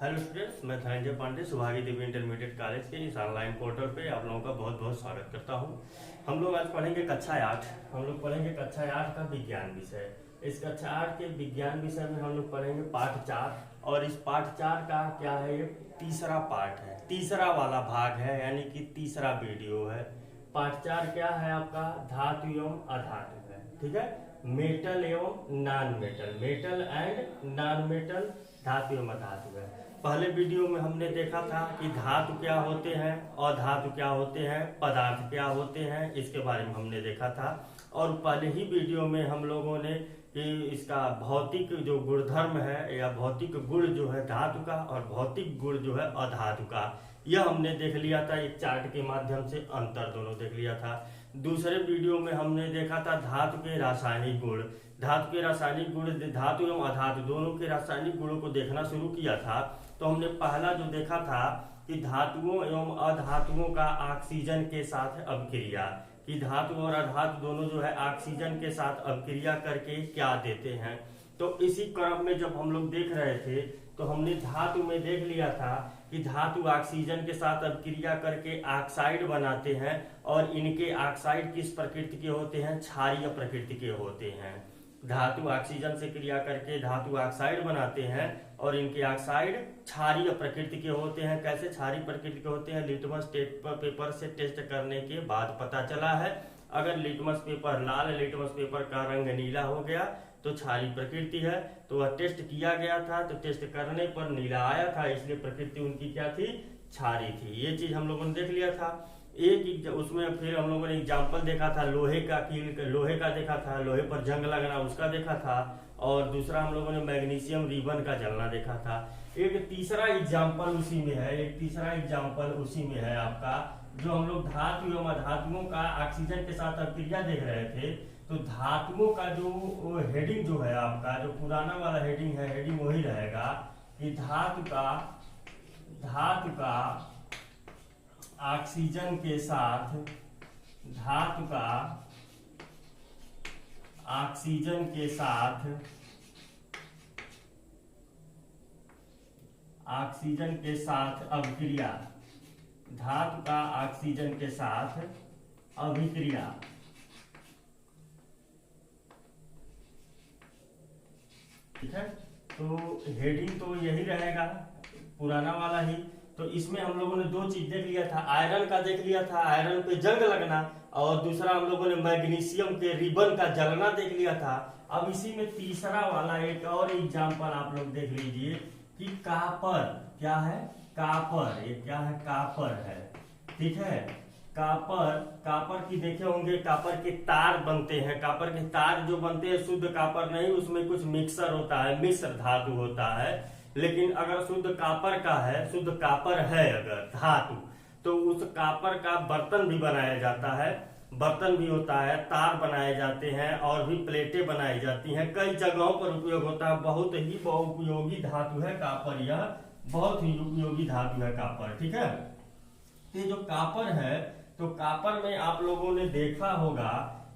Hello students, मैं धनंजय पांडे सुभागी देवी intermediate college के इस ऑनलाइन पोर्टल पे आप लोगों का बहुत बहुत स्वागत करता हूं। हम लोग आज पढ़ेंगे कक्षा 8। हम लोग पढ़ेंगे कक्षा 8 का विज्ञान विषय। इस कक्षा 8 के विज्ञान विषय में हम लोग पढ़ेंगे पाठ 4, और इस पाठ 4 का क्या है, ये तीसरा पाठ है, तीसरा वाला भाग है, यानी कि तीसरा वीडियो है। पाठ 4 क्या है आपका, धातु एवं अधातु है। ठीक है, मेटल एवं non metal, metal and non metal, धातु एवं अधातु है। पहले वीडियो में हमने देखा था कि धातु क्या होते हैं, अधातु क्या होते हैं, पदार्थ क्या होते हैं, इसके बारे में हमने देखा था। और पहले ही वीडियो में हम लोगों ने कि इसका भौतिक जो गुणधर्म है या भौतिक गुण जो है धातु का, और भौतिक गुण जो है अधातु का, यह हमने देख लिया था। एक चार्ट के माध्यम से अंतर दोनों देख लिया था। दूसरे वीडियो में हमने देखा था धातु के रासायनिक गुण, धातु के रासायनिक गुण, धातु एवं अधातु दोनों के रासायनिक गुणों को देखना शुरू किया था। तो हमने पहला जो देखा था कि धातुओं एवं अधातुओं का ऑक्सीजन के साथ अभिक्रिया, कि धातु और अधातु दोनों जो है ऑक्सीजन के साथ अभिक्रिया करके क्या देते हैं। तो इसी क्रम में जब हम लोग देख रहे थे तो हमने धातु में देख लिया था कि धातु ऑक्सीजन के साथ अभिक्रिया करके ऑक्साइड बनाते हैं, और इनके ऑक्साइड किस प्रकृति के होते हैं, क्षारीय प्रकृति के होते हैं। धातु ऑक्सीजन से क्रिया करके धातु ऑक्साइड बनाते हैं, और इनके ऑक्साइड क्षारीय प्रकृति के होते हैं। कैसे क्षारीय प्रकृति के होते हैं, लिटमस पेपर से टेस्ट करने के बाद पता चला है। अगर लिटमस पेपर लाल, लिटमस पेपर का रंग नीला हो गया तो क्षारीय प्रकृति है। तो वह टेस्ट किया गया था, तो टेस्ट करने पर नीला आया था, इसलिए प्रकृति उनकी क्या थी, क्षारीय थी। ये चीज हम लोगों ने देख लिया था। एक उसमें फिर हम लोगों ने एग्जाम्पल देखा था लोहे का, लोहे का देखा था, लोहे पर जंग लगना उसका देखा था। और दूसरा हम लोगों ने मैग्नीशियम रिबन का जलना देखा था। एक तीसरा एग्जाम्पल उसी में है, एक तीसरा एग्जाम्पल उसी में है आपका, जो हम लोग धातु एवं अधातुओं का ऑक्सीजन के साथ अभिक्रिया देख रहे थे। तो धातुओं का जो हेडिंग जो है आपका, जो पुराना वाला हेडिंग है, हेडिंग वही रहेगा कि धातु का ऑक्सीजन के साथ, धातु का ऑक्सीजन के साथ, ऑक्सीजन के साथ अभिक्रिया, धातु का ऑक्सीजन के साथ अभिक्रिया। ठीक है, तो हेडिंग तो यही रहेगा, पुराना वाला ही। तो इसमें हम लोगों ने दो चीज देख लिया था, आयरन का देख लिया था, आयरन पे जंग लगना, और दूसरा हम लोगों ने मैग्नीशियम के रिबन का जलना देख लिया था। अब इसी में तीसरा वाला एक और एग्जांपल आप लोग देख लीजिए कि कापर, क्या है, कापर, ये क्या है, कापर है। ठीक है, कापर की देखे होंगे, कापर के तार बनते हैं। कापर के तार जो बनते हैं शुद्ध कापर नहीं, उसमें कुछ मिक्सर होता है, मिश्र धातु होता है। लेकिन अगर शुद्ध कापर का है, शुद्ध कापर है अगर धातु, तो उस कापर का बर्तन भी बनाया जाता है, बर्तन भी होता है, तार बनाए जाते हैं, और भी प्लेटें बनाई जाती हैं, कई जगहों पर उपयोग होता है। बहुत ही बहुपयोगी धातु है कापर, यह बहुत ही उपयोगी धातु है कापर। ठीक है, ये जो कापर है, तो कापर में आप लोगों ने देखा होगा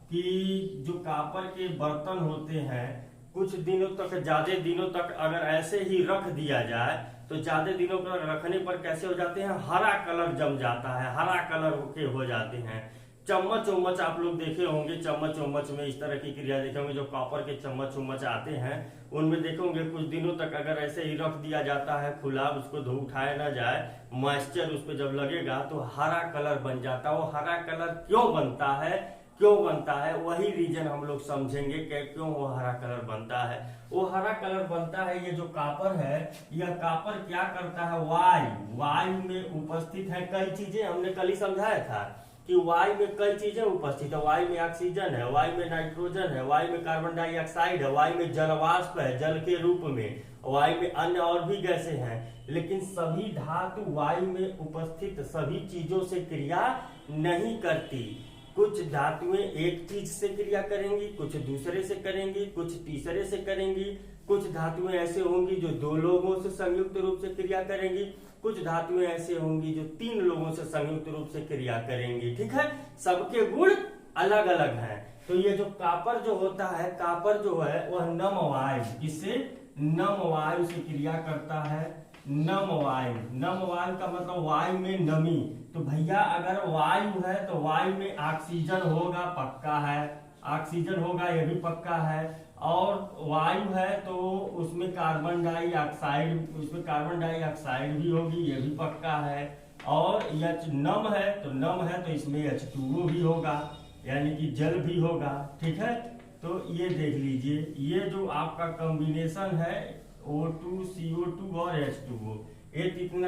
कि जो कापर के बर्तन होते हैं, कुछ दिनों तक, ज्यादा दिनों तक अगर ऐसे ही रख दिया जाए तो ज्यादा दिनों तक रखने पर कैसे हो जाते हैं, हरा कलर जम जाता है, हरा कलर के हो जाते हैं। चम्मच उम्मच आप लोग देखे होंगे, चम्मच उम्मच में इस तरह की क्रिया देखे होंगे, जो कॉपर के चम्मच उम्मच आते हैं उनमें देखोगे कुछ दिनों तक अगर ऐसे ही रख दिया जाता है खुला, उसको धो उठाया ना जाए, मॉइस्चर उस पर जब लगेगा तो हरा कलर बन जाता है। वो हरा कलर क्यों बनता है, क्यों बनता है, वही रीजन हम लोग समझेंगे कि क्यों वो हरा कलर बनता है। वो हरा कलर बनता है, ये जो कापर है, यह कापर क्या करता है, वायु में उपस्थित है कई चीजें, हमने कल ही समझाया था कि वायु में कई चीजें उपस्थित है। वायु में ऑक्सीजन है, वायु में नाइट्रोजन है, वायु में कार्बन डाइऑक्साइड है, वायु में जलवाष्प है जल के रूप में, वायु में अन्य और भी गैसें हैं। लेकिन सभी धातु वायु में उपस्थित सभी चीजों से क्रिया नहीं करती। कुछ धातुएं एक चीज से क्रिया करेंगी, कुछ दूसरे से करेंगी, कुछ तीसरे से करेंगी। कुछ धातुएं ऐसे होंगी जो दो लोगों से संयुक्त रूप से क्रिया करेंगी, कुछ धातुएं ऐसे होंगी जो तीन लोगों से संयुक्त रूप से क्रिया करेंगी। ठीक है, सबके गुण अलग अलग हैं। तो ये जो कापर जो होता है, कापर जो है वह नम वायु, किससे? नम वायु से क्रिया करता है। नम वायु, नम वायु का मतलब वायु में नमी। तो भैया अगर वायु है तो वायु में ऑक्सीजन होगा, पक्का है, ऑक्सीजन होगा, ये भी पक्का है। और वायु है तो उसमें कार्बन डाइऑक्साइड, उसमें कार्बन डाइऑक्साइड भी होगी, ये भी पक्का है। और H नम है तो नम है तो इसमें H2O भी होगा, यानी कि जल भी होगा, ठीक है। तो ये देख लीजिए, ये जो आपका कॉम्बिनेशन है O2 CO2 और H2O, ये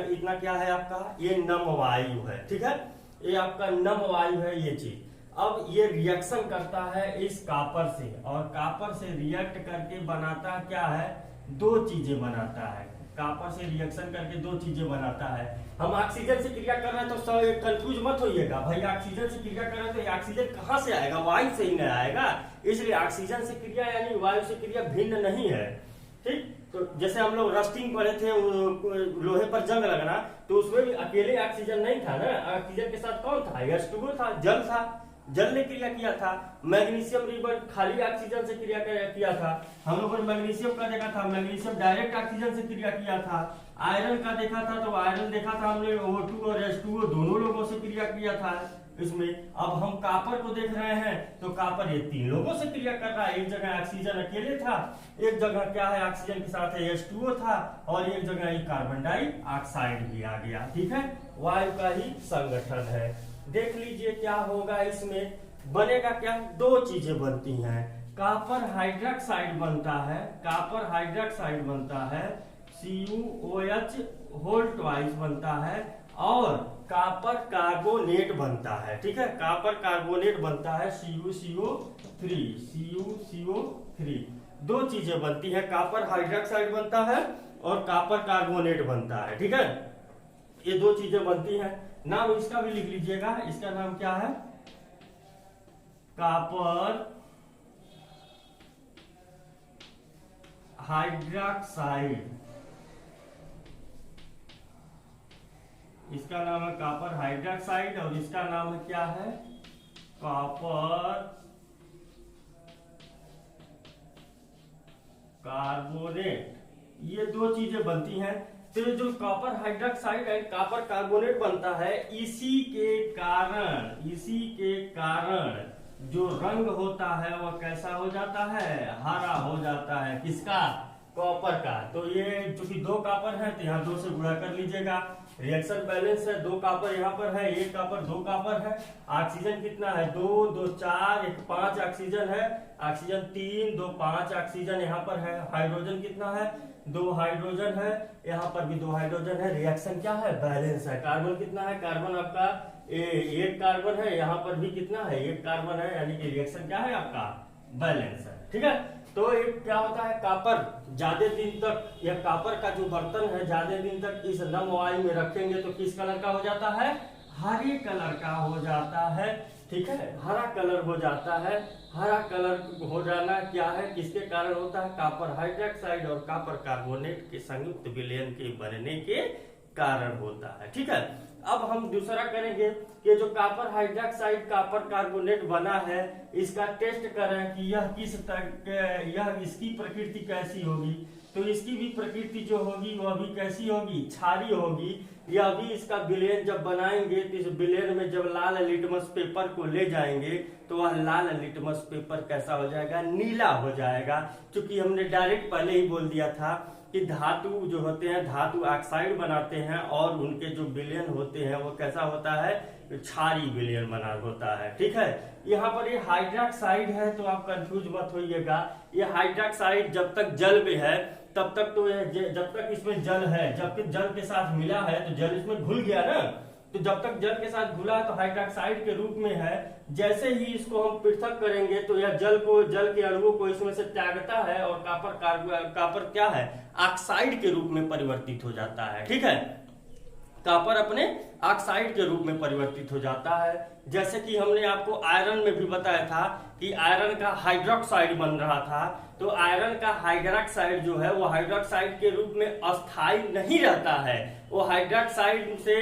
इतना क्या है आपका? ये नम वायु है, ठीक है। ये आपका नम वायु है ये चीज। अब ये रिएक्शन करता है इस कापर से, और कापर से रिएक्ट करके बनाता क्या है? दो चीजें बनाता है। कापर से रिएक्शन करके दो चीजें बनाता है। हम ऑक्सीजन से क्रिया कर रहे हैं तो सब कंफ्यूज मत होइएगा भाई, ऑक्सीजन से क्रिया कर रहे हैं तो ऑक्सीजन कहाँ से आएगा? वायु से ही नहीं आएगा। इसलिए ऑक्सीजन से क्रिया यानी वायु से क्रिया भिन्न नहीं है, ठीक। तो जैसे हम लोग रस्टिंग पढ़े थे, लोहे पर जंग लगना, तो उसमें भी अकेले ऑक्सीजन नहीं था ना, ऑक्सीजन के साथ कौन था? H2O था, जल था, जल ने क्रिया किया था। मैग्नीशियम रिबन खाली ऑक्सीजन से क्रिया किया था। हम लोगों ने मैग्नीशियम का देखा था, मैग्नीशियम डायरेक्ट ऑक्सीजन से क्रिया किया था। आयरन का देखा था तो आयरन देखा था हमने, O2 और H2O दोनों लोगों से क्रिया किया था इसमें। अब हम कापर को देख रहे हैं तो कापर ये तीन लोगों से क्रिया कर रहा है। एक जगह ऑक्सीजन अकेले था, एक जगह क्या है ऑक्सीजन के साथ H2O था, और एक जगह ये कार्बन डाइऑक्साइड भी आ गया, ठीक है। वायु का ही संगठन है। देख लीजिए क्या होगा, इसमें बनेगा क्या? दो चीजें बनती हैं। कॉपर हाइड्रोक्साइड बनता है, कॉपर हाइड्रोक्साइड बनता है, CuOH होल ट्वाइस बनता है, और कॉपर कार्बोनेट बनता है, ठीक है। कॉपर कार्बोनेट बनता है, CuCO3, CuCO3। दो चीजें बनती है, कॉपर हाइड्रोक्साइड बनता है और कॉपर कार्बोनेट बनता है, ठीक है। ये दो चीजें बनती हैं। नाम इसका भी लिख लीजिएगा, इसका नाम क्या है? कॉपर हाइड्रोक्साइड, इसका नाम है कॉपर हाइड्रोक्साइड, और इसका नाम है क्या है? Copper carbonate. ये दो चीजें बनती हैं। तो जो copper hydroxide and copper carbonate बनता है, इसी के कारण जो रंग होता है वह कैसा हो जाता है? हरा हो जाता है। किसका? कॉपर का। तो ये चूंकि दो कॉपर है तो यहाँ दो से गुणा कर लीजिएगा। रिएक्शन बैलेंस है, दो कॉपर यहाँ पर है, एक कॉपर दो कॉपर है। ऑक्सीजन कितना है? 2 2 4 1 5 ऑक्सीजन है, ऑक्सीजन 3 2 5 ऑक्सीजन यहाँ पर है। हाइड्रोजन कितना है? 2 हाइड्रोजन है, यहाँ पर भी 2 हाइड्रोजन है। रिएक्शन क्या है? बैलेंस है। कार्बन कितना है? कार्बन आपका एक कार्बन है, यहाँ पर भी कितना है? एक कार्बन है, यानी कि रिएक्शन क्या है आपका? बैलेंस है, ठीक है। तो एक क्या होता है, कॉपर ज्यादा दिन तक, यह कॉपर का जो बर्तन है ज्यादा दिन तक इस नम वायु में रखेंगे तो किस कलर का हो जाता है? हरे कलर का हो जाता है, ठीक है। हरा कलर हो जाता है। हरा कलर हो जाना क्या है, किसके कारण होता है? कॉपर हाइड्रोक्साइड और कॉपर कार्बोनेट के संयुक्त विलयन के बनने के कारण होता है, ठीक है। अब हम दूसरा करेंगे कि जो कॉपर हाइड्रोक्साइड कॉपर कार्बोनेट बना है, इसका टेस्ट करें कि यह किस तरह, यह इसकी प्रकृति कैसी होगी। तो इसकी भी प्रकृति जो होगी वह भी कैसी होगी? क्षारीय होगी। यह भी इसका विलयन जब बनाएंगे तो इस विलयन में जब लाल लिटमस पेपर को ले जाएंगे तो वह लाल लिटमस पेपर कैसा हो जाएगा? नीला हो जाएगा। क्योंकि हमने डायरेक्ट पहले ही बोल दिया था कि धातु जो होते हैं, धातु ऑक्साइड बनाते हैं और उनके जो विलयन होते हैं वो कैसा होता है? क्षारीय विलयन बना होता है, ठीक है। यहाँ पर ये हाइड्रोक्साइड है तो आप कंफ्यूज मत होइएगा। ये हाइड्रोक्साइड जब तक जल में है तब तक तो जब तक इसमें जल है, जब जल के साथ मिला है तो जल इसमें घुल गया ना, तो जब तक जल के साथ घुला तो हाइड्रोक्साइड के रूप में है। जैसे ही इसको हम पृथक करेंगे तो यह जल के अणुओं को इसमें से त्यागता है और कॉपर क्या है? ऑक्साइड के रूप में परिवर्तित हो जाता है, ठीक है। कॉपर अपने ऑक्साइड के रूप में परिवर्तित हो जाता है। जैसे कि हमने आपको आयरन में भी बताया था कि आयरन का हाइड्रोक्साइड बन रहा था, तो आयरन का हाइड्रोक्साइड जो है वो हाइड्रोक्साइड के रूप में अस्थायी नहीं रहता है, वो हाइड्रोक्साइड से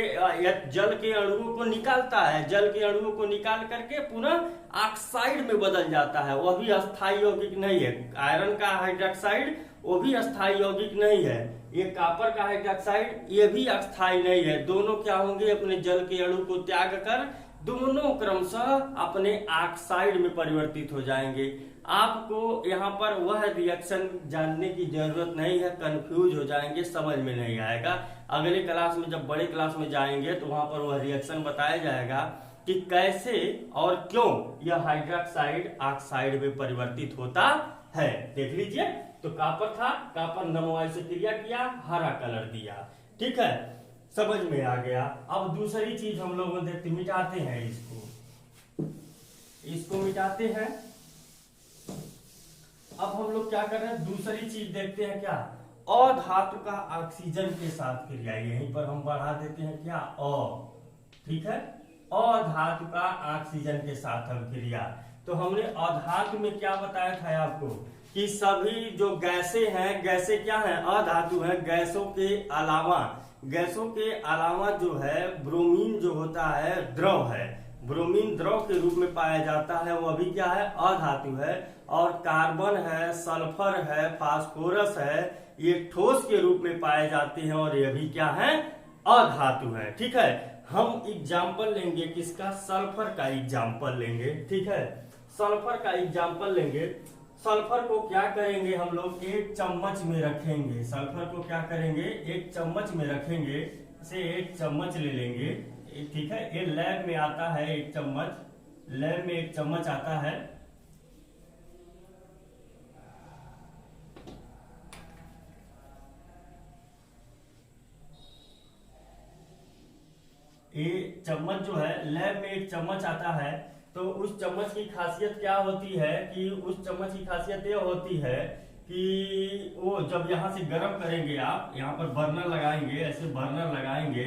जल के अणुओं को निकालता है, जल के अणुओं को निकाल करके पुनः ऑक्साइड में बदल जाता है, वह भी अस्थायी यौगिक नहीं है। आयरन का हाइड्रोक्साइड वो भी अस्थायी यौगिक नहीं है, ये कॉपर का हाइड्रोक्साइड ये भी अस्थायी नहीं है। दोनों क्या होंगे, अपने जल के अणु को त्याग कर दोनों क्रमशः अपने ऑक्साइड में परिवर्तित हो जाएंगे। आपको यहाँ पर वह रिएक्शन जानने की जरूरत नहीं है, कंफ्यूज हो जाएंगे, समझ में नहीं आएगा। अगले क्लास में जब बड़े क्लास में जाएंगे तो वहां पर वह रिएक्शन बताया जाएगा कि कैसे और क्यों यह हाइड्रोक्साइड ऑक्साइड में परिवर्तित होता है। देख लीजिए, तो कॉपर था, कॉपर नमोवायु से क्रिया किया, हरा कलर दिया, ठीक है, समझ में आ गया। अब दूसरी चीज हम लोग देखते, मिटाते हैं इसको मिटाते हैं। अब हम लोग क्या कर रहे हैं, दूसरी चीज देखते हैं, क्या अधातु का ऑक्सीजन के साथ क्रिया, यहीं पर हम बढ़ा देते हैं क्या ठीक है, अधातु का ऑक्सीजन के साथ हम क्रिया। तो हमने अधातु में क्या बताया था आपको कि सभी जो गैसें हैं, गैसें क्या हैं, अधातु हैं। गैसों के अलावा जो है ब्रोमीन जो होता है द्रव है, ब्रोमीन द्रव के रूप में पाया जाता है, वो अभी क्या है, अधातु है। और कार्बन है, सल्फर है, फास्फोरस है, ये ठोस के रूप में पाए जाते हैं और ये भी क्या है, अधातु है, ठीक है। हम एग्जाम्पल लेंगे किसका, सल्फर का एग्जाम्पल लेंगे, ठीक है, सल्फर का एग्जाम्पल लेंगे। सल्फर को क्या करेंगे हम लोग, एक चम्मच में रखेंगे, सल्फर को क्या करेंगे, एक चम्मच में रखेंगे, इसे एक चम्मच ले लेंगे, ठीक है। ये लैब में आता है एक चम्मच, लैब में एक चम्मच आता है। ये चम्मच जो है लैब में एक चम्मच आता है, तो उस चम्मच की खासियत क्या होती है कि उस चम्मच की खासियत ये होती है कि वो जब यहाँ से गर्म करेंगे, आप यहाँ पर बर्नर लगाएंगे, ऐसे बर्नर लगाएंगे,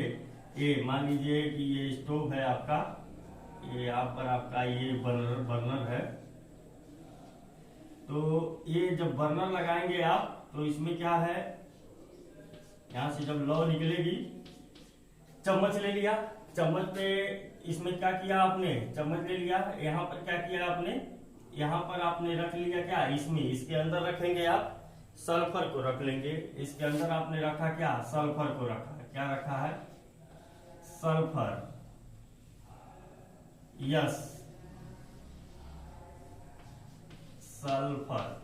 ये मान लीजिए कि ये स्टोव है आपका, ये यहाँ पर आपका ये बर्नर है, तो ये जब बर्नर लगाएंगे आप, तो इसमें क्या है, यहाँ से जब लौ निकलेगी, चम्मच ले लिया, चम्मच पे इसमें क्या किया आपने, चम्मच ले लिया, यहाँ पर क्या किया आपने, यहाँ पर आपने रख लिया क्या, इसमें, इसके अंदर रखेंगे आप सल्फर को रख लेंगे, इसके अंदर आपने रखा क्या, सल्फर को रखा, क्या रखा है, सल्फर, यस, सल्फर,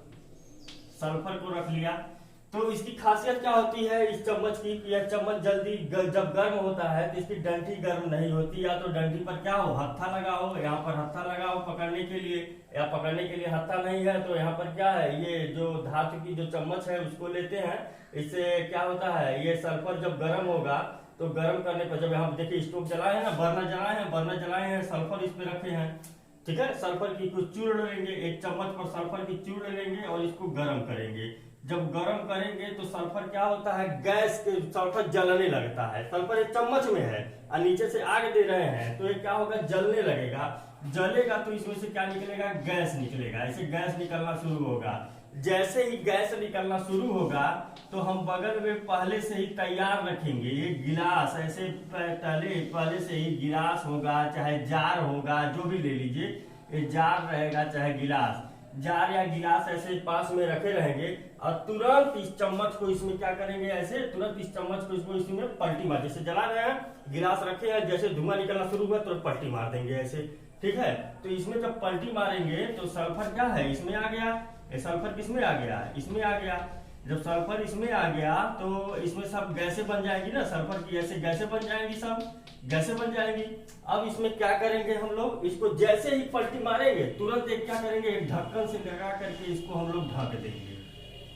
सल्फर को रख लिया। तो इसकी खासियत क्या होती है इस चम्मच की, यह चम्मच जल्दी जब गर्म होता है तो इसकी डंठी गर्म नहीं होती, या तो डंठी पर क्या हो, हत्था लगाओ, यहाँ पर हत्था लगाओ पकड़ने के लिए, या पकड़ने के लिए हत्था नहीं है तो यहाँ पर क्या है, ये जो धातु की जो चम्मच है उसको लेते हैं। इससे क्या होता है, ये सल्फर जब गर्म होगा तो गर्म करने पर, जब हम देखिए स्टोव जलाए हैं ना, बर्नर जलाए हैं, सल्फर इस पे रखे हैं, ठीक है, सल्फर की कुछ चूर्ण लेंगे, एक चम्मच पर सल्फर की चूर्ण लेंगे और इसको गर्म करेंगे। जब गर्म करेंगे तो सल्फर क्या होता है, गैस के सल्फर जलने लगता है, सल्फर एक चम्मच में है और नीचे से आग दे रहे हैं, तो ये क्या होगा, जलने लगेगा, जलेगा तो इसमें से क्या निकलेगा, गैस निकलेगा, ऐसे गैस निकलना शुरू होगा। जैसे ही गैस निकलना शुरू होगा तो हम बगल में पहले से ही तैयार रखेंगे ये गिलास, ऐसे पहले से ही गिलास होगा, चाहे जार होगा, जो भी ले लीजिए, ये जार रहेगा चाहे गिलास, जार या गिलास ऐसे पास में रखे रहेंगे और तुरंत इस चम्मच को इसमें क्या करेंगे, ऐसे तुरंत इस चम्मच को इसको इसमें पलटी मार, जैसे जला रहे हैं, गिलास रखे हैं, जैसे धुआं निकलना शुरू हुआ तो पलटी मार देंगे ऐसे, ठीक है। तो इसमें जब पलटी मारेंगे तो सल्फर क्या है, इसमें आ गया, ये सल्फर किसमें आ गया, इसमें आ गया। जब सल्फर इसमें आ गया तो इसमें सब गैसें बन जाएंगी ना, सल्फर की ऐसे गैसें बन जाएंगी, सब गैसें बन जाएंगी। अब इसमें क्या करेंगे हम लोग, इसको जैसे ही पलटी मारेंगे तुरंत एक क्या करेंगे, एक ढक्कन से लगा करके इसको हम लोग ढक देंगे,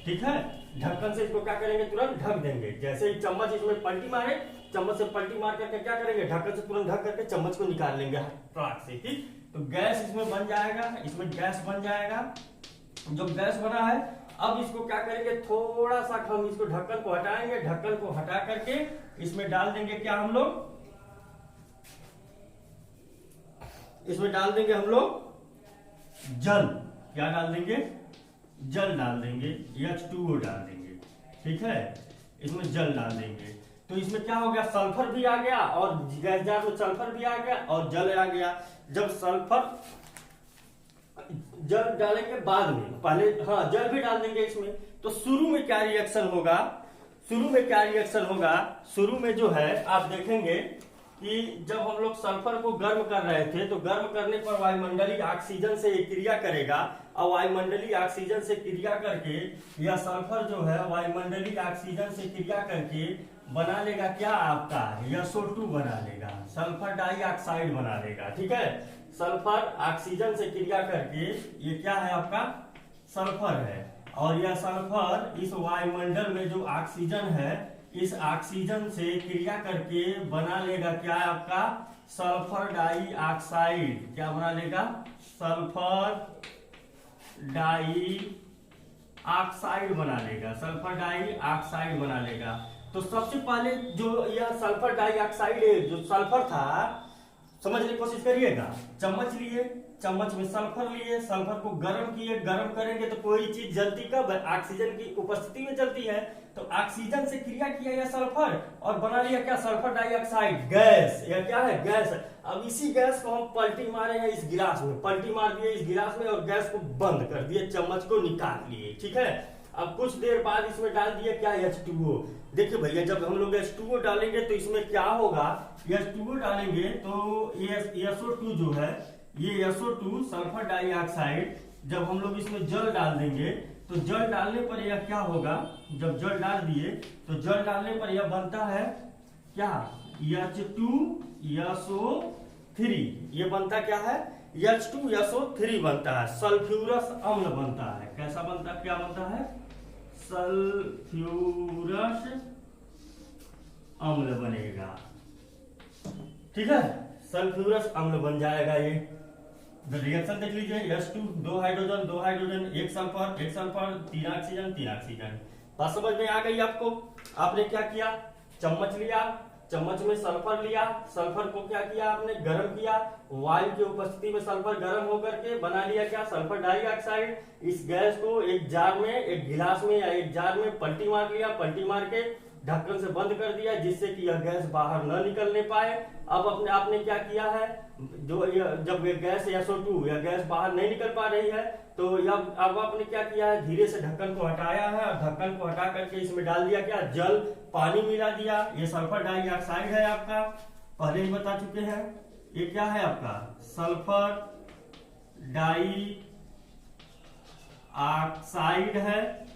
ठीक है, ढक्कन से इसको क्या करेंगे, तुरंत ढक देंगे। जैसे ही चम्मच इसमें पलटी मारे, चम्मच से पलटी मार करके क्या करेंगे, ढक्कन से तुरंत ढक करके चम्मच को निकाल लेंगे ट्राक से, ठीक। तो गैस इसमें बन जाएगा, इसमें गैस बन जाएगा। जब गैस बना है अब इसको क्या करेंगे, थोड़ा सा हम इसको ढक्कन को हटाएंगे, ढक्कन को हटा करके इसमें डाल देंगे क्या हम लोग, इसमें डाल देंगे हम लोग जल। क्या डाल देंगे, जल डाल देंगे, H2O डाल देंगे, ठीक है, इसमें जल डाल देंगे। तो इसमें क्या हो गया, सल्फर भी आ गया और गैस जार में सल्फर भी आ गया और जल आ गया। जब सल्फर जल डालेंगे बाद में, पहले हाँ जल भी डाल देंगे इसमें, तो शुरू में क्या रिएक्शन होगा, शुरू में क्या रिएक्शन होगा, शुरू में जो है आप देखेंगे कि जब हम लोग सल्फर को गर्म कर रहे थे तो गर्म करने पर वायुमंडलीय ऑक्सीजन से क्रिया करेगा और वायुमंडलीय ऑक्सीजन से क्रिया करके यह सल्फर जो है वायुमंडलीय ऑक्सीजन से क्रिया करके बना लेगा क्या आपका, SO2 बना लेगा, सल्फर डाइऑक्साइड बना लेगा, ठीक है। सल्फर ऑक्सीजन से क्रिया करके ये क्या है आपका, सल्फर है, और यह सल्फर इस वायुमंडल में जो ऑक्सीजन है इस ऑक्सीजन से क्रिया करके बना लेगा क्या आपका, सल्फर डाइऑक्साइड। क्या बना लेगा, सल्फर डाइऑक्साइड बना लेगा, सल्फर डाइऑक्साइड बना लेगा। तो सबसे पहले जो यह सल्फर डाइऑक्साइड जो सल्फर था, समझने की कोशिश करिएगा, चम्मच लिए, चम्मच में सल्फर लिए, सल्फर को गर्म किए, गर्म करेंगे तो कोई चीज जलती कब, ऑक्सीजन की उपस्थिति में जलती है। तो ऑक्सीजन से क्रिया किया यह सल्फर और बना लिया क्या, सल्फर डाइऑक्साइड, गैस। यह क्या है, गैस। अब इसी गैस को हम पलटी मारे हैं इस गिलास में, पलटी मार दिए इस गिलास में और गैस को बंद कर दिए, चम्मच को निकाल लिए, ठीक है। अब कुछ देर बाद इसमें डाल दिया क्या, H2O। देखिए भैया जब हम लोग H2O डालेंगे तो इसमें क्या होगा, H2O डालेंगे तो ये SO2 जो है, ये SO2 सल्फर डाइऑक्साइड, जब हम लोग इसमें जल डाल देंगे तो जल डालने पर यह क्या होगा, जब जल डाल दिए तो जल डालने पर यह बनता है क्या, H2SO3। ये बनता क्या है, H2SO3 बनता है, सल्फ्यूरस अम्ल बनता है। कैसा बनता है, क्या बनता है, सल्फ्यूरस अम्ल बनेगा, ठीक है, सल्फ्यूरस अम्ल बन जाएगा। ये रिएक्शन देख लीजिए, H2 दो हाइड्रोजन, एक सल्फर, तीन ऑक्सीजन। बात समझ में आ गई आपको। आपने क्या किया, चम्मच लिया, चम्मच में सल्फर लिया, सल्फर को क्या किया आपने, गर्म किया, वायु की उपस्थिति में सल्फर गर्म होकर के बना लिया क्या, सल्फर डाइऑक्साइड। इस गैस को एक जार में, एक गिलास में या एक जार में पलटी मार लिया, पलटी मार के ढक्कन से बंद कर दिया जिससे कि यह गैस बाहर न निकलने पाए। अब अपने आपने क्या किया है, जो जब ये गैस SO2 या गैस बाहर नहीं निकल पा रही है तो अब आपने क्या किया है, धीरे से ढक्कन को हटाया है और ढक्कन को हटा करके इसमें डाल दिया क्या, जल, पानी मिला दिया। ये सल्फर डाइऑक्साइड है आपका, पहले ही बता चुके हैं। ये क्या है आपका, सल्फर डाइऑक्साइड है,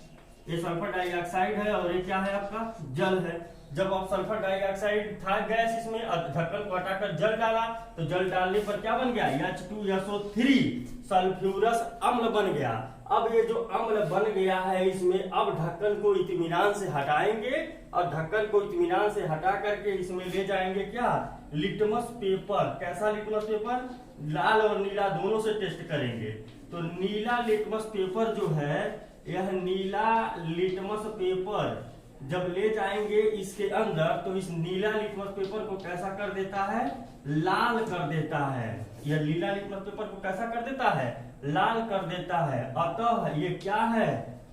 ये सल्फर डाइऑक्साइड है और ये क्या है आपका, जल है। जब आप सल्फर डाइऑक्साइड था गैस, इसमें ढक्कन को हटाकर जल डाला तो जल डालने पर क्या बन गया, H2SO3 सल्फ्यूरस अम्ल बन गया। अब ये जो अम्ल बन गया है इसमें अब ढक्कन को इत्मीनान से हटाएंगे और ढक्कन को इत्मीनान से हटा करके इसमें ले जाएंगे क्या, लिटमस पेपर। कैसा लिटमस पेपर, लाल और नीला दोनों से टेस्ट करेंगे। तो नीला लिटमस पेपर जो है, यह नीला लिटमस पेपर जब ले जाएंगे इसके अंदर तो इस नीला लिटमस पेपर को कैसा कर देता है, लाल कर देता है। यह नीला लिटमस पेपर को कैसा कर देता है, लाल कर देता है। अतः ये क्या है,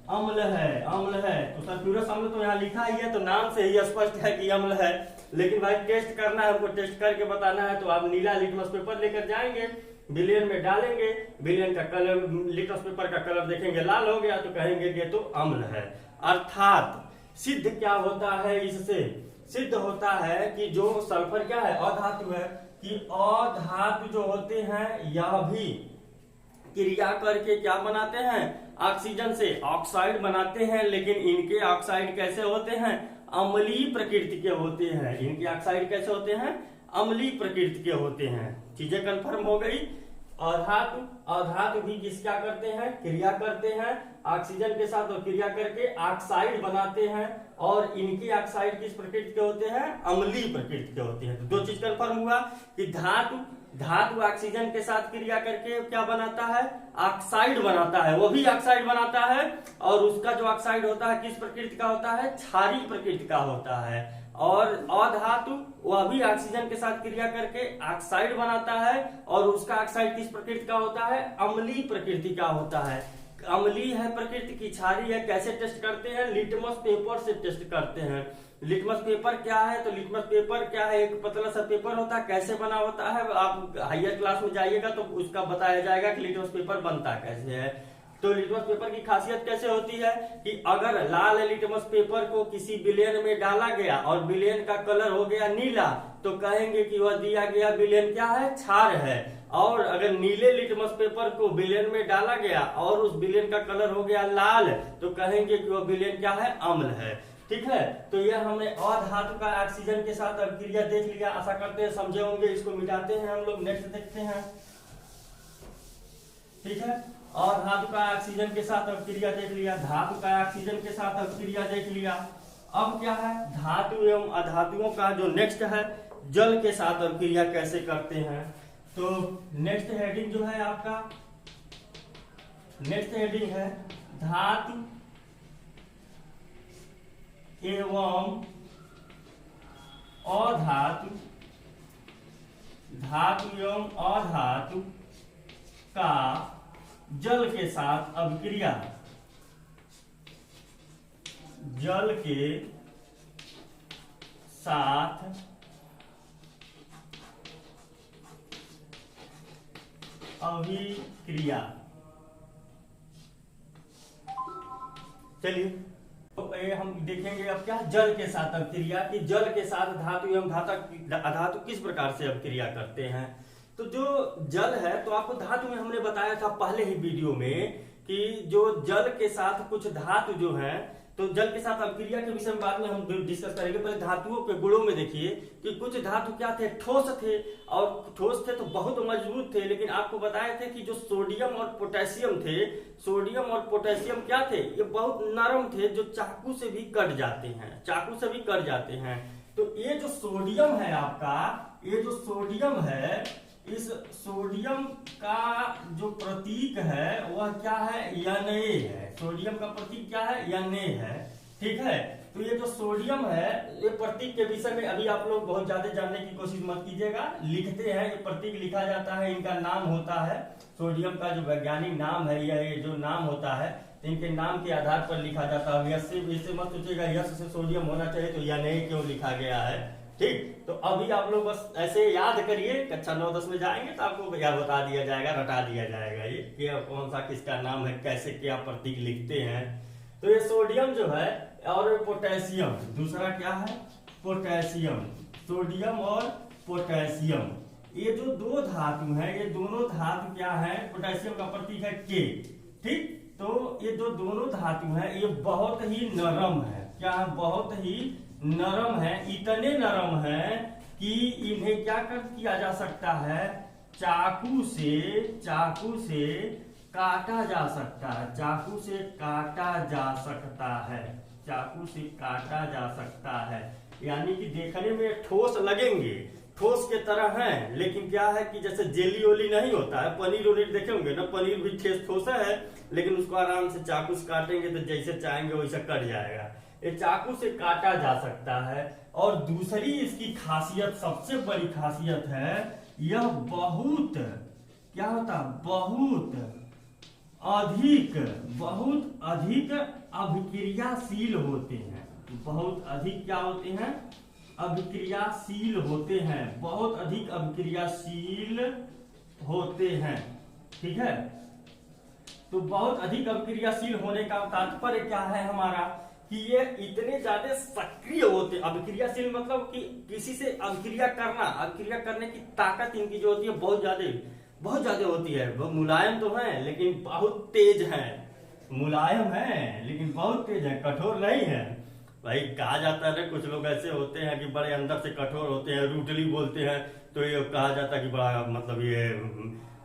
अम्ल है, अम्ल है। तो सल्फ्यूरस अम्ल तो यहाँ लिखा ही है, तो नाम से ही स्पष्ट है कि अम्ल है। लेकिन भाई टेस्ट करना है, हमको टेस्ट करके बताना है, तो आप नीला लिटमस पेपर लेकर जाएंगे, विलयन में डालेंगे, विलयन का कलर, लिटमस पेपर का कलर देखेंगे लाल हो गया तो कहेंगे कि तो अम्ल है। अर्थात सिद्ध क्या होता है, इससे सिद्ध होता है कि जो सल्फर क्या है, अधातु है, कि अधातु जो होते हैं यह भी क्रिया करके क्या बनाते हैं, ऑक्सीजन से ऑक्साइड बनाते हैं। लेकिन इनके ऑक्साइड कैसे होते हैं, अम्लीय प्रकृति के होते हैं। इनके ऑक्साइड कैसे होते हैं, अम्लीय प्रकृति के होते हैं। चीजें कंफर्म हो गई। अधातु भी क्या करते हैं, क्रिया करते हैं ऑक्सीजन के साथ और क्रिया करके ऑक्साइड बनाते हैं। और इनके ऑक्साइड किस प्रकृति के होते हैं, अम्लीय प्रकृति के होते हैं। तो दो चीज कंफर्म हुआ कि धातु धातु ऑक्सीजन के साथ क्रिया करके क्या बनाता है, ऑक्साइड बनाता है, वो भी ऑक्साइड बनाता है। और उसका जो ऑक्साइड होता है किस प्रकृति का होता है, क्षारीय प्रकृति का होता है। और अधातु वह भी ऑक्सीजन के साथ क्रिया करके ऑक्साइड बनाता है, और उसका ऑक्साइड किस प्रकृति का होता है, अम्लीय प्रकृति का होता है। अम्लीय है प्रकृति की, क्षारीय है। कैसे टेस्ट करते हैं, लिटमस पेपर से टेस्ट करते हैं। लिटमस पेपर क्या है, तो लिटमस पेपर क्या है, एक पतला सा पेपर होता है। कैसे बना होता है, आप हायर क्लास में जाइएगा तो उसका बताया जाएगा कि लिटमस पेपर बनता कैसे है। तो लिटमस पेपर की खासियत कैसे होती है कि अगर लाल लिटमस पेपर को किसी विलेन में डाला गया और विलेन का कलर हो गया नीला, तो कहेंगे कि वह दिया गया विलेन क्या है, क्षार है। और अगर नीले लिटमस पेपर को विलेन में डाला गया और उस विलेन का कलर हो गया लाल, तो कहेंगे कि वह विलेन क्या है, अम्ल है। ठीक है, तो यह हमने अधातु का ऑक्सीजन के साथ अभिक्रिया देख लिया। आशा करते हैं समझे होंगे। इसको मिटाते हैं हम लोग, नेक्स्ट देखते हैं। ठीक है, और धातु का ऑक्सीजन के साथ अभिक्रिया देख लिया, धातु का ऑक्सीजन के साथ अभिक्रिया देख लिया। अब क्या है, धातु एवं अधातुओं का जो नेक्स्ट है, जल के साथ अभिक्रिया कैसे करते हैं। तो नेक्स्ट हेडिंग जो है आपका, नेक्स्ट हेडिंग है धातु एवं अधातु, धातु एवं अधातु का जल के साथ अभिक्रिया, जल के साथ अभिक्रिया। चलिए तो ये हम देखेंगे अब क्या, जल के साथ अभिक्रिया, कि जल के साथ धातु एवं अधातु किस प्रकार से अभिक्रिया करते हैं। तो जो जल है, तो आपको धातु में हमने बताया था पहले ही वीडियो में कि जो जल के साथ कुछ धातु जो है, तो जल के साथ अभिक्रिया के विषय में बाद में हम डिस्कस करेंगे। पहले धातुओं के गुणों में देखिए कि कुछ धातु क्या थे, ठोस थे, और ठोस थे तो बहुत मजबूत थे। लेकिन आपको बताए थे कि जो सोडियम और पोटेशियम थे, सोडियम और पोटेशियम क्या थे, ये बहुत नरम थे, जो चाकू से भी कट जाते हैं, चाकू से भी कट जाते हैं। तो ये जो सोडियम है आपका, ये जो सोडियम है, इस सोडियम का जो प्रतीक है वह क्या है, Na है। सोडियम का प्रतीक क्या है, Na है। ठीक है, तो ये जो सोडियम है, ये प्रतीक के विषय में अभी आप लोग बहुत ज्यादा जानने की कोशिश मत कीजिएगा। लिखते हैं, ये प्रतीक लिखा जाता है, इनका नाम होता है, सोडियम का जो वैज्ञानिक नाम है, या ये जो नाम होता है, इनके नाम के आधार पर लिखा जाता है। यश से मत सोचिएगा यश से सोडियम होना चाहिए तो Na क्यों लिखा गया है। ठीक, तो अभी आप लोग बस ऐसे याद करिए, कक्षा 9-10 में जाएंगे तो आपको यह बता दिया जाएगा, रटा दिया जाएगा ये कि कौन सा किसका नाम है, कैसे क्या प्रतीक लिखते हैं। तो ये सोडियम जो है और पोटेशियम, दूसरा क्या है, पोटेशियम, सोडियम और पोटेशियम, ये जो दो धातु हैं, ये दोनों धातु क्या है, पोटेशियम का प्रतीक है K। ठीक, तो ये जो दोनों धातु हैं ये बहुत ही नरम है, क्या है, बहुत ही नरम है। इतने नरम है कि इन्हें क्या कर किया जा सकता है, चाकू से काटा जा सकता है, चाकू से काटा जा सकता है, चाकू से काटा जा सकता है। यानी कि देखने में ठोस लगेंगे, ठोस के तरह हैं, लेकिन क्या है कि जैसे जेली ओली नहीं होता है, पनीर उनीर देखे होंगे ना, पनीर भी ठोस है, लेकिन उसको आराम से चाकू से काटेंगे तो जैसे चाहेंगे वैसा कट जाएगा। ये चाकू से काटा जा सकता है। और दूसरी इसकी खासियत, सबसे बड़ी खासियत है, यह बहुत क्या होता, बहुत अधिक अभिक्रियाशील होते हैं, बहुत अधिक क्या होते हैं, अभिक्रियाशील होते हैं, बहुत अधिक अभिक्रियाशील होते हैं। ठीक है, तो बहुत अधिक अभिक्रियाशील होने का तात्पर्य क्या है हमारा, कि ये इतने ज्यादा सक्रिय होते, अभिक्रियाशील मतलब कि किसी से अभिक्रिया करना, अभिक्रिया करने की ताकत इनकी जो होती है बहुत ज्यादा होती है। वो मुलायम तो है लेकिन बहुत तेज है, मुलायम है लेकिन बहुत तेज है, कठोर नहीं है। भाई कहा जाता है कुछ लोग ऐसे होते हैं कि बड़े अंदर से कठोर होते हैं, रूटली बोलते हैं, तो ये कहा जाता है कि बड़ा मतलब ये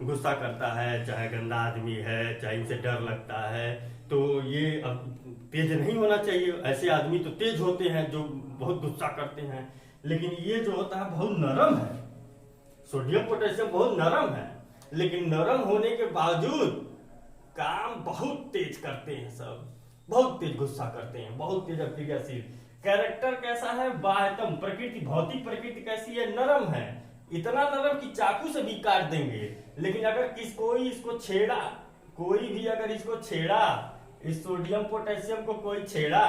गुस्सा करता है, चाहे गंदा आदमी है, चाहे इनसे डर लगता है, तो ये अब तेज नहीं होना चाहिए। ऐसे आदमी तो तेज होते हैं जो बहुत गुस्सा करते हैं, लेकिन ये जो होता है बहुत नरम है, सोडियम पोटेशियम बहुत नरम है, लेकिन नरम होने के बावजूद काम बहुत तेज करते हैं सब, बहुत तेज गुस्सा करते हैं, बहुत तेज अक्रियाशील। कैरेक्टर कैसा है, बाह्यतम प्रकृति, भौतिक प्रकृति कैसी है, नरम है, इतना नरम कि चाकू से भी काट देंगे। लेकिन अगर कोई इसको छेड़ा, कोई भी अगर इसको छेड़ा, इस सोडियम पोटेशियम को कोई छेड़ा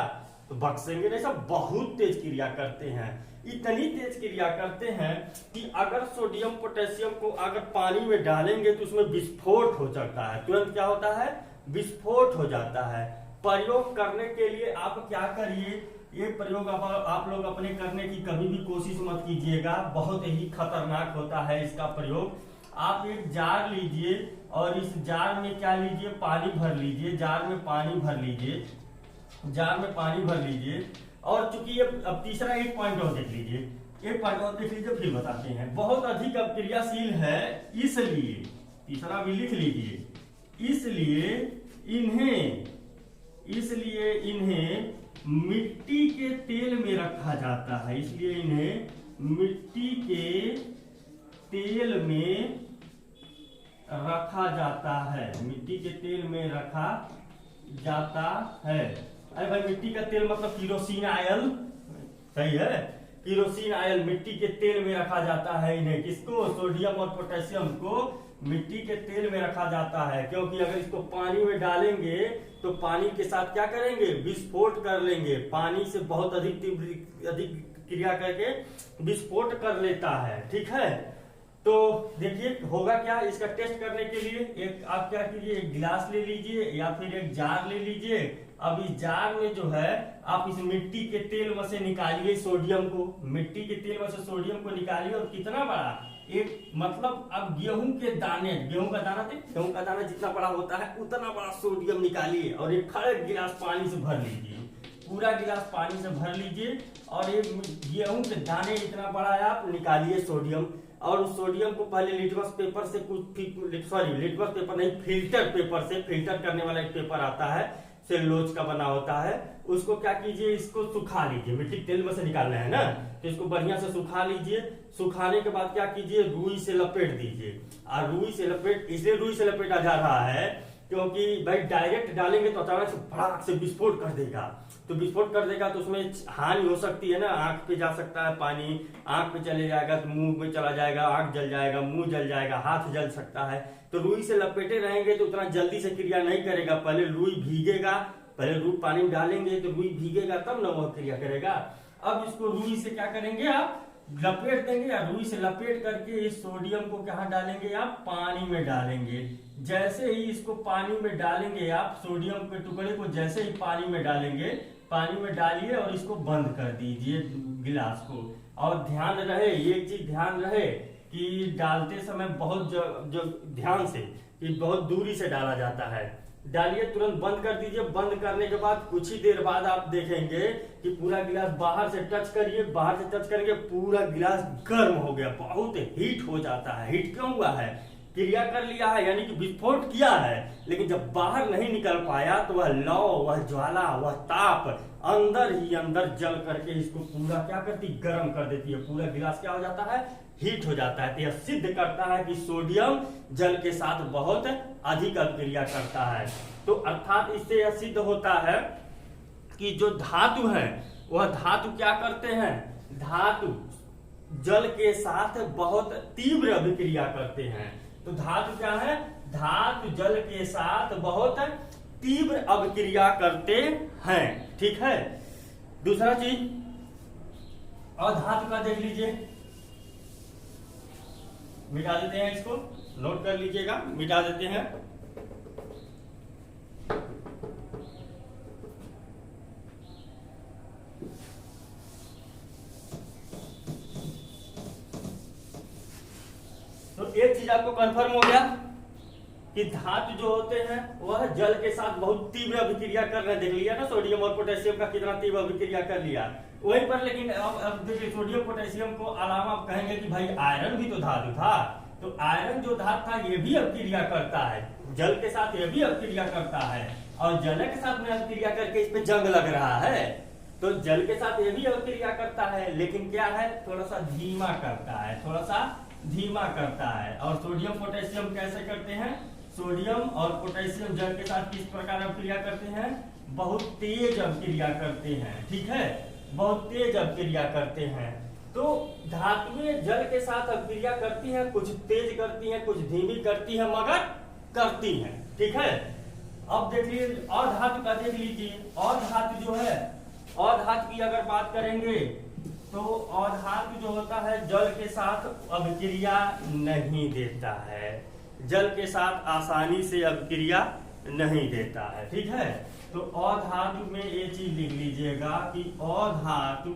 तो बख्शेंगे नहीं, सब बहुत तेज क्रिया करते हैं। इतनी तेज क्रिया करते हैं कि अगर सोडियम पोटेशियम को अगर पानी में डालेंगे तो उसमें विस्फोट हो सकता है, तुरंत क्या होता है, विस्फोट हो जाता है। प्रयोग करने के लिए आप क्या करिए, ये प्रयोग आप लोग अपने करने की कभी भी कोशिश मत कीजिएगा, बहुत ही खतरनाक होता है इसका प्रयोग। आप एक जार लीजिए और इस जार में क्या लीजिए, पानी भर लीजिए, जार में पानी भर लीजिए, जार में पानी भर लीजिए। और चूंकि ये अब तीसरा एक पॉइंट और देख लीजिए, एक पॉइंट और देख लीजिए फिर बताते हैं। बहुत अधिक अक्रियाशील है, इसलिए तीसरा भी लिख लीजिए, इसलिए इन्हें मिट्टी के तेल में रखा जाता है, इसलिए इन्हें मिट्टी के तेल में रखा जाता है, मिट्टी के तेल में रखा जाता है। अरे भाई मिट्टी का तेल मतलब किरोसिन आयल, सही है, किरोसिन आयल मिट्टी के तेल में रखा जाता है इन्हें, किसको, सोडियम और पोटेशियम को मिट्टी के तेल में रखा जाता है। क्योंकि अगर इसको पानी में डालेंगे तो पानी के साथ क्या करेंगे, विस्फोट कर लेंगे, पानी से बहुत अधिक क्रिया करके विस्फोट कर लेता है, ठीक है। तो देखिए होगा क्या, इसका टेस्ट करने के लिए एक आप क्या कीजिए, एक गिलास ले लीजिए या फिर एक जार ले लीजिए। अब इस जार में जो है आप इस मिट्टी के तेल में से निकालिए सोडियम को, मिट्टी के तेल में से सोडियम को निकालिए, और कितना बड़ा, एक मतलब अब गेहूं के दाने, गेहूं का दाना थे, गेहूं का दाना जितना बड़ा होता है उतना बड़ा सोडियम निकालिए और एक खड़े गिलास पानी से भर लीजिए, पूरा गिलास पानी से भर लीजिए और एक गेहूं के दाने इतना बड़ा आप निकालिए सोडियम। और उस सोडियम को पहले लिटमस पेपर से लिटमस पेपर नहीं, फिल्टर पेपर से, फिल्टर करने वाला एक पेपर आता है, सेलुलोज का बना होता है, उसको क्या कीजिए, इसको सुखा लीजिए, मिट्टी तेल में से निकालना है ना, तो इसको बढ़िया से सुखा लीजिए। सुखाने के बाद क्या कीजिए, रुई से लपेट दीजिए। और रुई से लपेट, इसलिए रुई से लपेटा जा रहा है क्योंकि भाई डायरेक्ट डालेंगे तो अचानक से भड़ाक से विस्फोट कर देगा, तो विस्फोट कर देगा तो उसमें हानि हो सकती है ना, आंख पे जा सकता है पानी, आंख पे चले जाएगा तो मुंह में चला जाएगा, आंख जल जाएगा, मुंह जल जाएगा, हाथ जल सकता है। तो रुई से लपेटे रहेंगे तो उतना जल्दी से क्रिया नहीं करेगा, पहले रुई भीगेगा, पहले रुई पानी में डालेंगे तो रुई भीगेगा तब ना वह क्रिया करेगा। अब इसको रुई से क्या करेंगे, आप लपेट देंगे, या रुई से लपेट करके इस सोडियम को कहाँ डालेंगे, आप पानी में डालेंगे। जैसे ही इसको पानी में डालेंगे आप, सोडियम के टुकड़े को जैसे ही पानी में डालेंगे, पानी में डालिए और इसको बंद कर दीजिए गिलास को। और ध्यान रहे, एक चीज ध्यान रहे कि डालते समय बहुत जो ध्यान से, कि बहुत दूरी से डाला जाता है, डालिए, तुरंत बंद कर दीजिए। बंद करने के बाद कुछ ही देर बाद आप देखेंगे कि पूरा गिलास बाहर से टच करिए, बाहर से टच करेंगे पूरा गिलास गर्म हो गया, बहुत हीट हो जाता है। हीट क्यों हुआ है, क्रिया कर लिया है यानी कि विस्फोट किया है, लेकिन जब बाहर नहीं निकल पाया तो वह लौ, वह ज्वाला, वह ताप अंदर ही अंदर जल करके इसको पूरा क्या करती, गर्म कर देती है, पूरा गिलास क्या हो जाता है, हीट हो जाता है। तो यह सिद्ध करता है कि सोडियम जल के साथ बहुत अधिक अभिक्रिया करता है। तो अर्थात इससे यह सिद्ध होता है कि जो धातु है वह धातु क्या करते हैं, धातु जल के साथ बहुत तीव्र अभिक्रिया करते हैं। तो धातु क्या है, धातु जल के साथ बहुत तीव्र अभिक्रिया करते हैं, ठीक है। दूसरा चीज और धातु का देख लीजिए, मिटा देते हैं, इसको नोट कर लीजिएगा, मिटा देते हैं। तो एक चीज आपको कंफर्म हो गया कि धातु जो होते हैं वह जल के साथ बहुत तीव्र अभिक्रिया कर रहे हैं। देख लिया ना सोडियम और पोटेशियम का कितना तीव्र अभिक्रिया कर लिया वहीं पर। लेकिन अब देखिए सोडियम पोटेशियम को अलावा आप कहेंगे कि भाई आयरन भी तो धातु था, तो आयरन जो धातु था ये भी अभिक्रिया करता है, जल के साथ ये भी अभिक्रिया करता है, और जल के साथ में अभिक्रिया करके इस पे जंग लग रहा है। तो जल के साथ ये भी अभिक्रिया करता है, लेकिन क्या है, थोड़ा सा धीमा करता है, थोड़ा सा धीमा करता है। और सोडियम पोटेशियम कैसे करते हैं? सोडियम और पोटेशियम जल के साथ किस प्रकार अभिक्रिया करते हैं? बहुत तेज अभिक्रिया करते हैं। ठीक है, बहुत तेज अभिक्रिया करते हैं। तो धातुएं जल के साथ अभिक्रिया करती हैं, कुछ तेज करती हैं, कुछ धीमी करती हैं, मगर करती हैं। ठीक है, अब देख लीजिए और धातु का देख लीजिए। और धातु जो है, और धातु की अगर बात करेंगे तो और धातु जो होता है जल के साथ अभिक्रिया नहीं देता है, जल के साथ आसानी से अभिक्रिया नहीं देता है। ठीक है, तो अधातु में ये चीज लिख लीजिएगा कि अधातु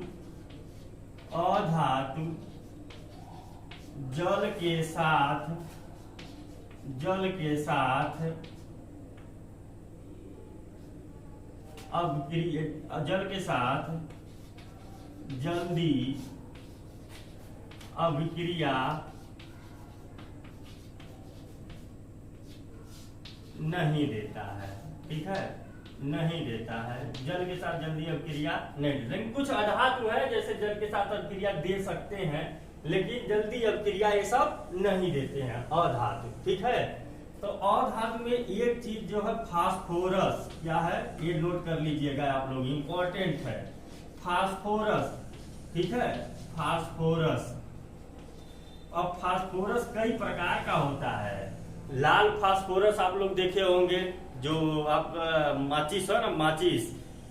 जल के साथ अभिक्रिया, जल के साथ जल्दी अभिक्रिया नहीं देता है। ठीक है, नहीं देता है, जल के साथ जल्दी अभिक्रिया नहीं देता। लेकिन कुछ अधातु है जैसे जल के साथ अभिक्रिया दे सकते हैं, लेकिन जल्दी अभिक्रिया ये सब नहीं देते हैं अधातु। ठीक है, तो अधातु में एक चीज जो है फास्फोरस, क्या है ये नोट कर लीजिएगा आप लोग, इंपॉर्टेंट है फास्फोरस। ठीक है, फास्फोरस। अब फास्फोरस कई प्रकार का होता है। लाल फास्फोरस आप लोग देखे होंगे, जो आप माचिस है ना,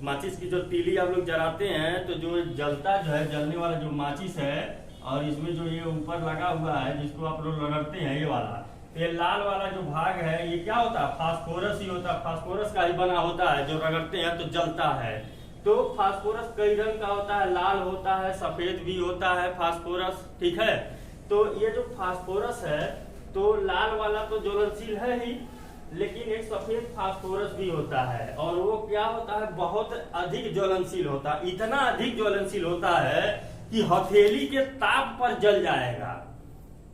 माचिस की जो तीली आप लोग जलाते हैं तो जो जलता जो है, जलने वाला जो माचिस है, और इसमें जो ये ऊपर लगा हुआ है जिसको आप लोग रगड़ते हैं, ये वाला, ये लाल वाला जो भाग है ये क्या होता है? फास्फोरस ही होता है, फास्फोरस का ही बना होता है, जो रगड़ते हैं तो जलता है। तो फास्फोरस कई रंग का होता है, लाल होता है, सफेद भी होता है फास्फोरस। ठीक है, तो ये जो फास्फोरस है तो लाल वाला तो ज्वलनशील है ही, लेकिन एक सफेद फास्फोरस भी होता है, और वो क्या होता है? बहुत अधिक ज्वलनशील होता है। इतना अधिक ज्वलनशील होता है कि हथेली के ताप पर जल जाएगा।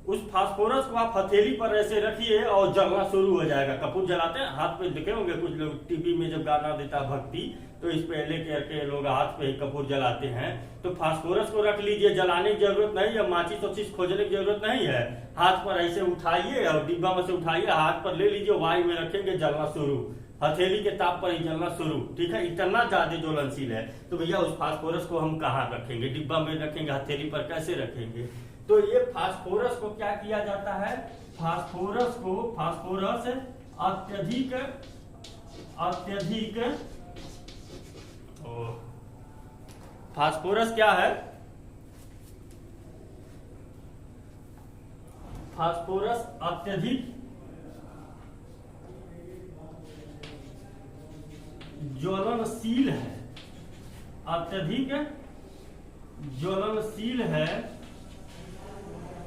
उस फास्फोरस को आप हथेली पर ऐसे रखिए और जलना शुरू हो जाएगा। कपूर जलाते हैं हाथ पे, देखे होंगे कुछ लोग टीवी में जब गाना देता है भक्ति, तो इस पे लेकर के लोग हाथ पे ही कपूर जलाते हैं। तो फास्फोरस को रख लीजिए, जलाने की जरूरत नहीं है, माचिस वचिस खोजने की जरूरत नहीं है। हाथ पर ऐसे उठाइए और डिब्बा में से उठाइए, हाथ पर ले लीजिए, वायु में रखेंगे, जलना शुरू, हथेली के ताप पर ही जलना शुरू। ठीक है, इतना ज्यादा ज्वलनशील है। तो भैया उस फास्फोरस को हम कहाँ रखेंगे? डिब्बा में रखेंगे, हथेली पर कैसे रखेंगे? तो ये फास्फोरस को क्या किया जाता है? फास्फोरस अत्यधिक फास्फोरस क्या है? फास्फोरस अत्यधिक ज्वलनशील है, अत्यधिक ज्वलनशील है,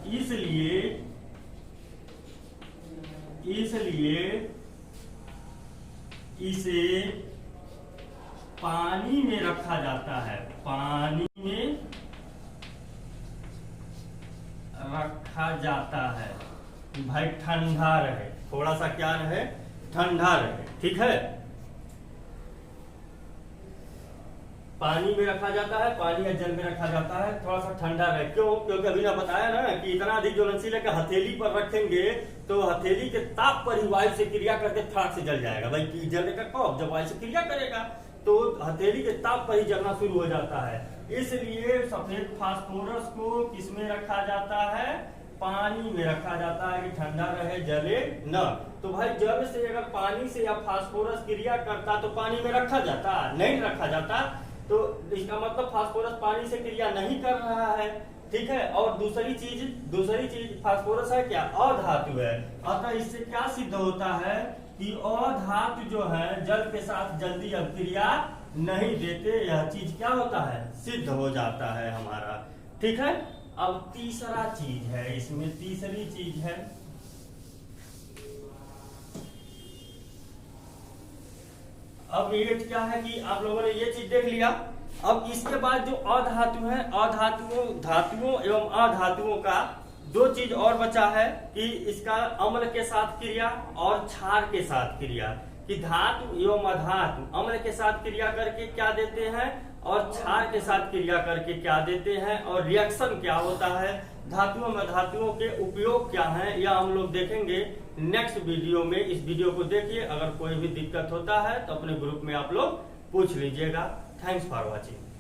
इसलिए इसे पानी में रखा जाता है, पानी में रखा जाता है। भाई ठंडा रहे, थोड़ा सा क्या रहे? ठंडा रहे। ठीक है, पानी में रखा जाता है, पानी या जल में रखा जाता है, थोड़ा सा ठंडा रहे। क्यों? क्योंकि अभी ना बताया ना कि इतना अधिक ज्वलनशील है कि हथेली पर रखेंगे तो हथेली के ताप पर ही वायु से क्रिया करके फटाक से जल जाएगा। भाई की जलेगा कब? जब वायु से क्रिया करेगा तो हथेली के ताप पर ही जलना शुरू हो जाता है। इसलिए सफेद फास्फोरस को किसमें रखा जाता है? पानी में रखा जाता है कि ठंडा रहे, जले न। तो भाई जल से अगर पानी से या फास्फोरस क्रिया करता तो पानी में रखा जाता? नहीं रखा जाता। तो इसका मतलब फास्फोरस पानी से क्रिया नहीं कर रहा है। ठीक है, और दूसरी चीज फास्फोरस है क्या? अधातु है। अतः इससे क्या सिद्ध होता है कि अधातु जो है जल के साथ जल्दी अभिक्रिया नहीं देते। यह चीज क्या होता है? सिद्ध हो जाता है हमारा। ठीक है, अब तीसरा चीज है, इसमें तीसरी चीज है अब ये क्या है कि आप लोगों ने ये चीज देख लिया। अब इसके बाद जो अधातु है, धातुओं एवं अधातुओं का दो चीज और बचा है कि इसका अम्ल के साथ क्रिया और क्षार के साथ क्रिया। कि धातु एवं अधातु अम्ल के साथ क्रिया करके क्या देते हैं? और क्षार के साथ क्रिया करके क्या देते हैं और रिएक्शन क्या होता है, धातुओं में धातुओं के उपयोग क्या है, यह हम लोग देखेंगे नेक्स्ट वीडियो में। इस वीडियो को देखिए, अगर कोई भी दिक्कत होता है तो अपने ग्रुप में आप लोग पूछ लीजिएगा। Thanks for watching.